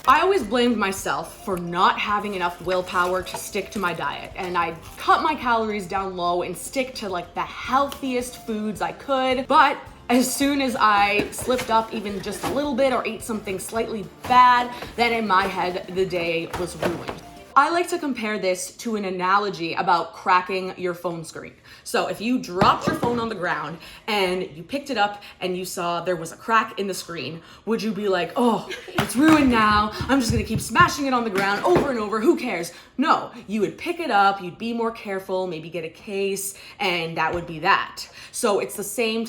I always blamed myself for not having enough willpower to stick to my diet, and I'd cut my calories down low and stick to like the healthiest foods I could. But as soon as I slipped up even just a little bit or ate something slightly bad, then in my head, the day was ruined. I like to compare this to an analogy about cracking your phone screen. So if you dropped your phone on the ground and you picked it up and you saw there was a crack in the screen, would you be like, oh, it's ruined now, I'm just gonna keep smashing it on the ground over and over, who cares? No, you would pick it up, you'd be more careful, maybe get a case, and that would be that. So it's the same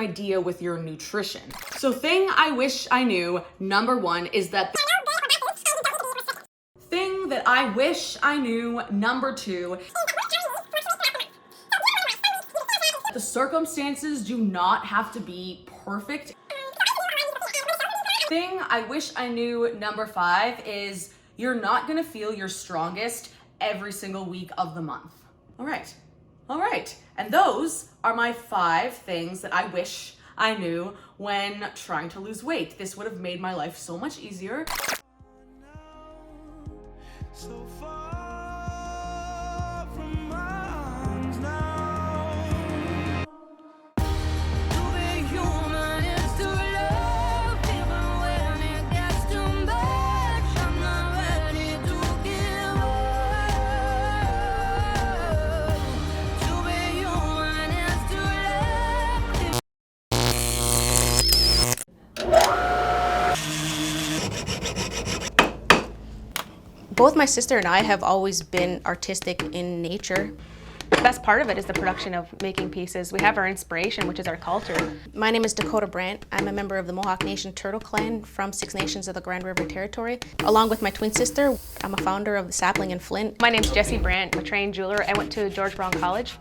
idea with your nutrition. So thing I wish I knew, number one, is that thing that I wish I knew, number two, the circumstances do not have to be perfect. Thing I wish I knew, number five, is you're not gonna feel your strongest every single week of the month. All right. And those are my 5 things that I wish I knew when trying to lose weight. This would have made my life so much easier. So far from my arms now. To be human is to love, even when it gets too much. I'm not ready to give up. To be human is to love. Both my sister and I have always been artistic in nature. The best part of it is the production of making pieces. We have our inspiration, which is our culture. My name is Dakota Brandt. I'm a member of the Mohawk Nation Turtle Clan from 6 Nations of the Grand River Territory. Along with my twin sister, I'm a founder of the Sapling in Flint. My name's Jessie Brandt. I'm a trained jeweler. I went to George Brown College.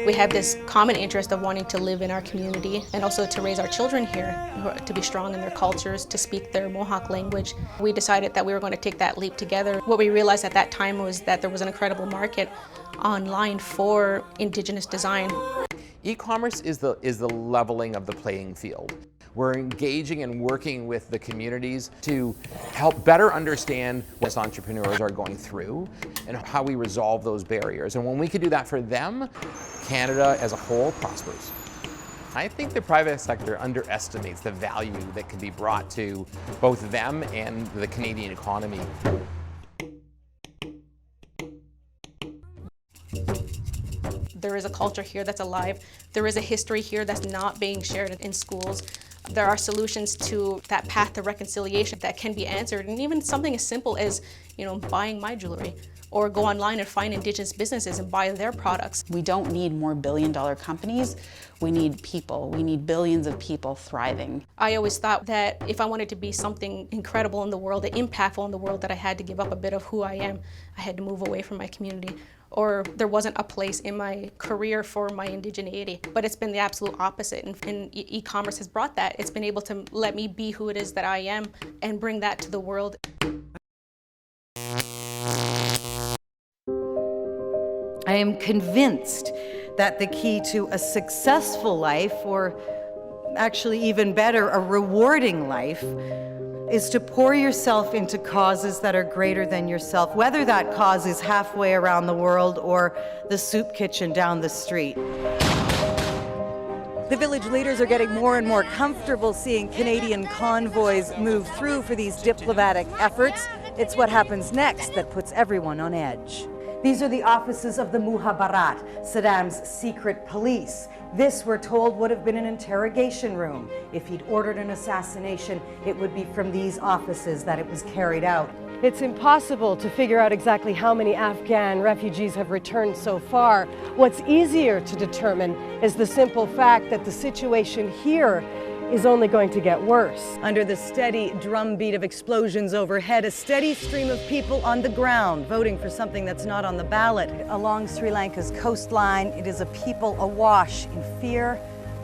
We have this common interest of wanting to live in our community and also to raise our children here, to be strong in their cultures, to speak their Mohawk language. We decided that we were going to take that leap together. What we realized at that time was that there was an incredible market online for Indigenous design. E-commerce is the leveling of the playing field. We're engaging and working with the communities to help better understand what entrepreneurs are going through and how we resolve those barriers. And when we can do that for them, Canada as a whole prospers. I think the private sector underestimates the value that can be brought to both them and the Canadian economy. There is a culture here that's alive. There is a history here that's not being shared in schools. There are solutions to that path to reconciliation that can be answered, and even something as simple as, buying my jewelry, or go online and find Indigenous businesses and buy their products. We don't need more billion-dollar companies. We need people. We need billions of people thriving. I always thought that if I wanted to be something incredible in the world, impactful in the world, that I had to give up a bit of who I am. I had to move away from my community, or there wasn't a place in my career for my indigeneity. But it's been the absolute opposite, and e-commerce has brought that. It's been able to let me be who it is that I am and bring that to the world. I am convinced that the key to a successful life, or actually even better, a rewarding life, is to pour yourself into causes that are greater than yourself, whether that cause is halfway around the world or the soup kitchen down the street. The village leaders are getting more and more comfortable seeing Canadian convoys move through for these diplomatic efforts. It's what happens next that puts everyone on edge. These are the offices of the Muhabarat, Saddam's secret police. This, we're told, would have been an interrogation room. If he'd ordered an assassination, it would be from these offices that it was carried out. It's impossible to figure out exactly how many Afghan refugees have returned so far. What's easier to determine is the simple fact that the situation here is only going to get worse. Under the steady drumbeat of explosions overhead, a steady stream of people on the ground voting for something that's not on the ballot. Along Sri Lanka's coastline, it is a people awash in fear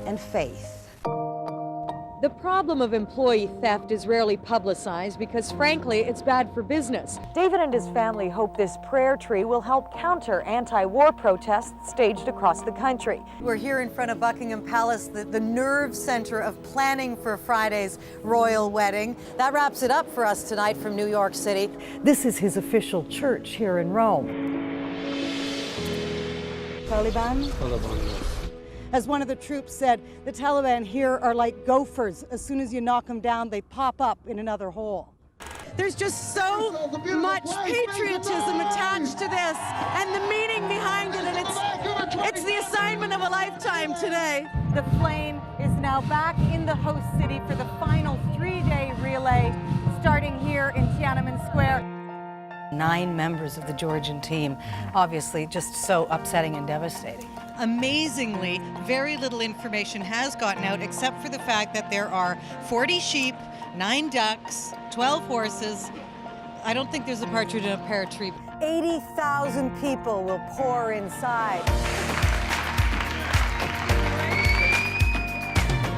and faith. The problem of employee theft is rarely publicized because, frankly, it's bad for business. David and his family hope this prayer tree will help counter anti-war protests staged across the country. We're here in front of Buckingham Palace, the nerve center of planning for Friday's royal wedding. That wraps it up for us tonight from New York City. This is his official church here in Rome. Taliban? As one of the troops said, the Taliban here are like gophers. As soon as you knock them down, they pop up in another hole. There's just so much patriotism attached to this and the meaning behind it, and it's the assignment of a lifetime today. The flame is now back in the host city for the final 3-day relay, starting here in Tiananmen Square. 9 members of the Georgian team, obviously just so upsetting and devastating. Amazingly, very little information has gotten out except for the fact that there are 40 sheep, 9 ducks, 12 horses. I don't think there's a partridge in a pear tree. 80,000 people will pour inside.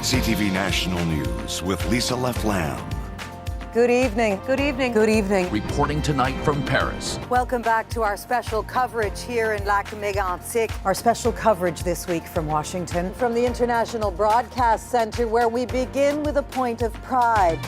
CTV National News with Lisa Leflam. Good evening. Good evening. Good evening. Reporting tonight from Paris. Welcome back to our special coverage here in Lac Mégantic. Our special coverage this week from Washington, from the International Broadcast Center, where we begin with a point of pride.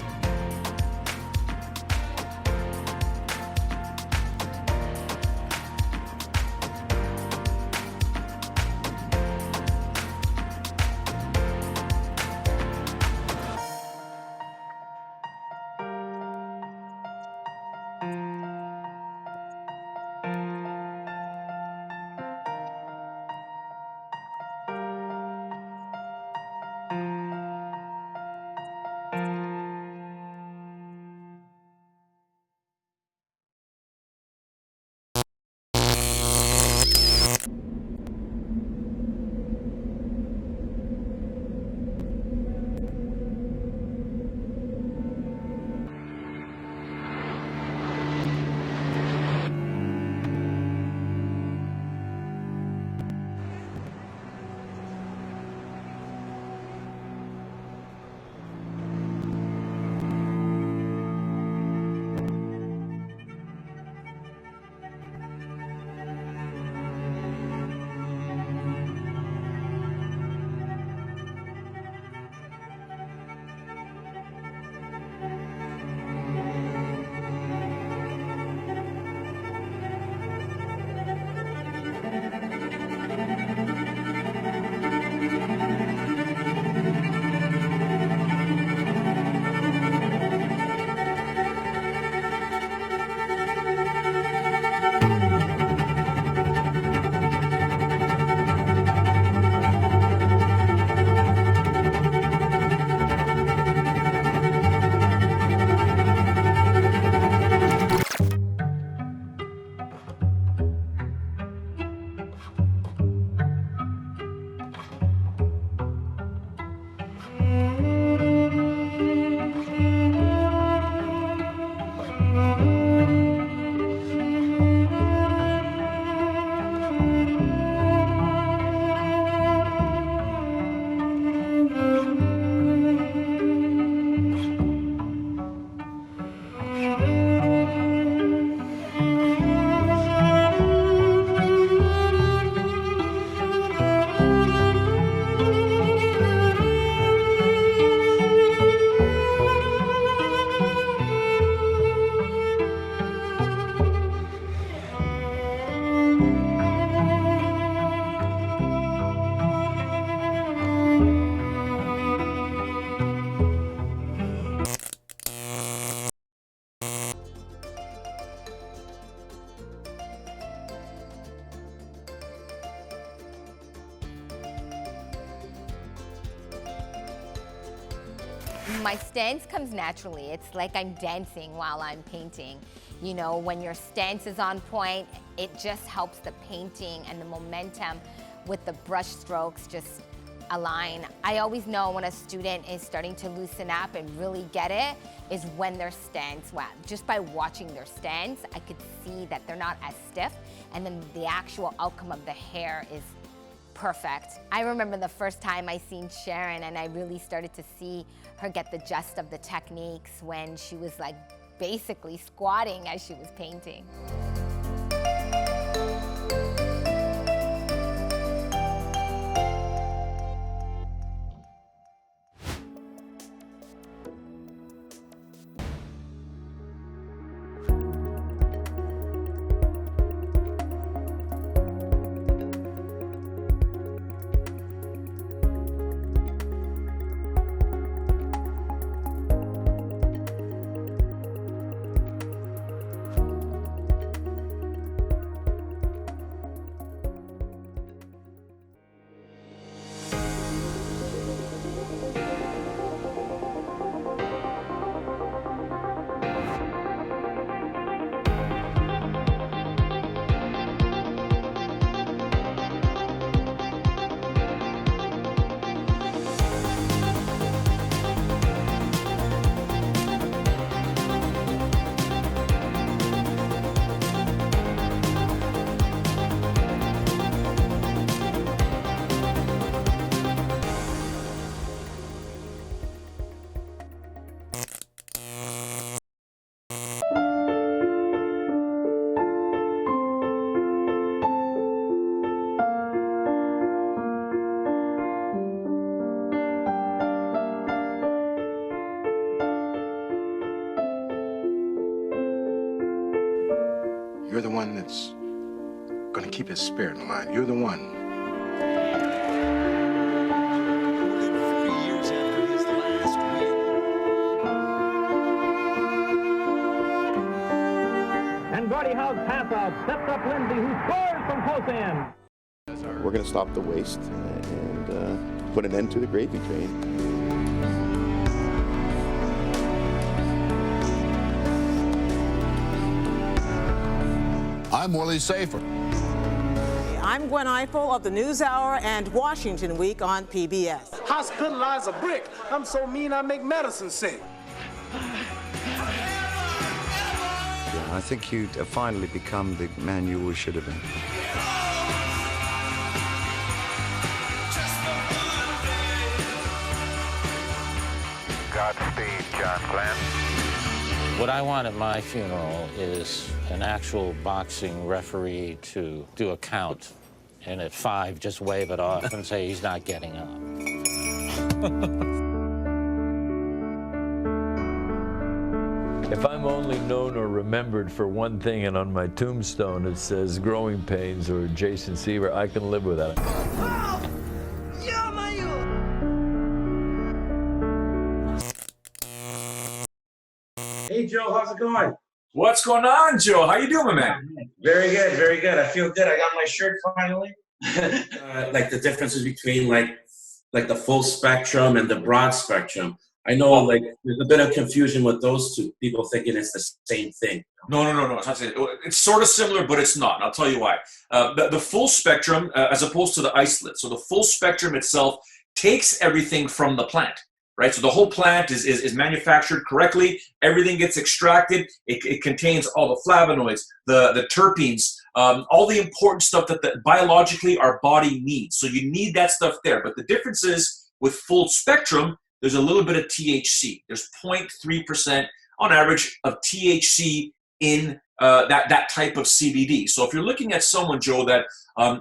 My stance comes naturally. It's like I'm dancing while I'm painting. You know, when your stance is on point, it just helps the painting and the momentum with the brush strokes just align. I always know when a student is starting to loosen up and really get it is when their stance, just by watching their stance, I could see that they're not as stiff, and then the actual outcome of the hair is perfect. I remember the first time I seen Sharon and I really started to see her get the gist of the techniques when she was like basically squatting as she was painting. You're the one that's gonna keep his spirit alive. You're the one. And Gordie Howe's pass out sets up Lindsay, who scores from close in. We're going to stop the waste and put an end to the gravy train. I'm Willie Safer. I'm Gwen Eiffel of the NewsHour and Washington Week on PBS. Hospitalize a brick. I'm so mean I make medicine sick. I think you'd finally become the man you always should have been. Godspeed, John Glenn. What I want at my funeral is an actual boxing referee to do a count, and at 5, just wave it off and say he's not getting up. If I'm only known or remembered for one thing and on my tombstone it says Growing Pains or Jason Seaver, I can live with that. Hey, Joe, how's it going? What's going on, Joe? How you doing, man? Very good, very good. I feel good. I got my shirt finally. Like the differences between like the full spectrum and the broad spectrum. I know like there's a bit of confusion with those two. People thinking it's the same thing. No. It's not the same. It's sort of similar, but it's not. And I'll tell you why. The full spectrum, as opposed to the isolate. So the full spectrum itself takes everything from the plant. Right, so the whole plant is manufactured correctly. Everything gets extracted. It contains all the flavonoids, the terpenes, all the important stuff that biologically our body needs. So you need that stuff there. But the difference is with full spectrum, there's a little bit of THC. There's 0.3% on average of THC in that type of CBD. So if you're looking at someone, Joe, that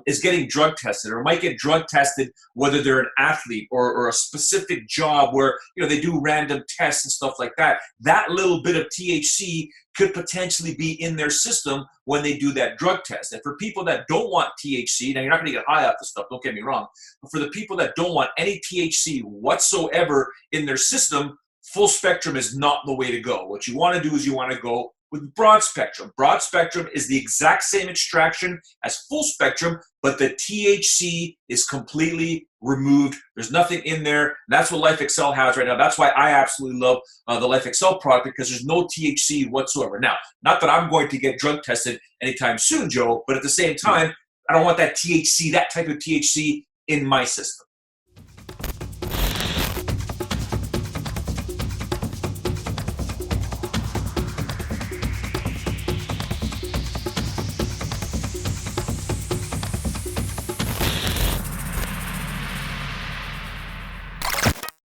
is getting drug tested or might get drug tested, whether they're an athlete or a specific job where they do random tests and stuff like that, that little bit of THC could potentially be in their system when they do that drug test. And for people that don't want THC, now you're not going to get high off this stuff, don't get me wrong, but for the people that don't want any THC whatsoever in their system, full spectrum is not the way to go. What you want to do is you want to go with broad spectrum. Broad spectrum is the exact same extraction as full spectrum, but the THC is completely removed. There's nothing in there. That's what Life Excel has right now. That's why I absolutely love the Life Excel product, because there's no THC whatsoever. Now, not that I'm going to get drug tested anytime soon, Joe, but at the same time, I don't want that THC, that type of THC in my system.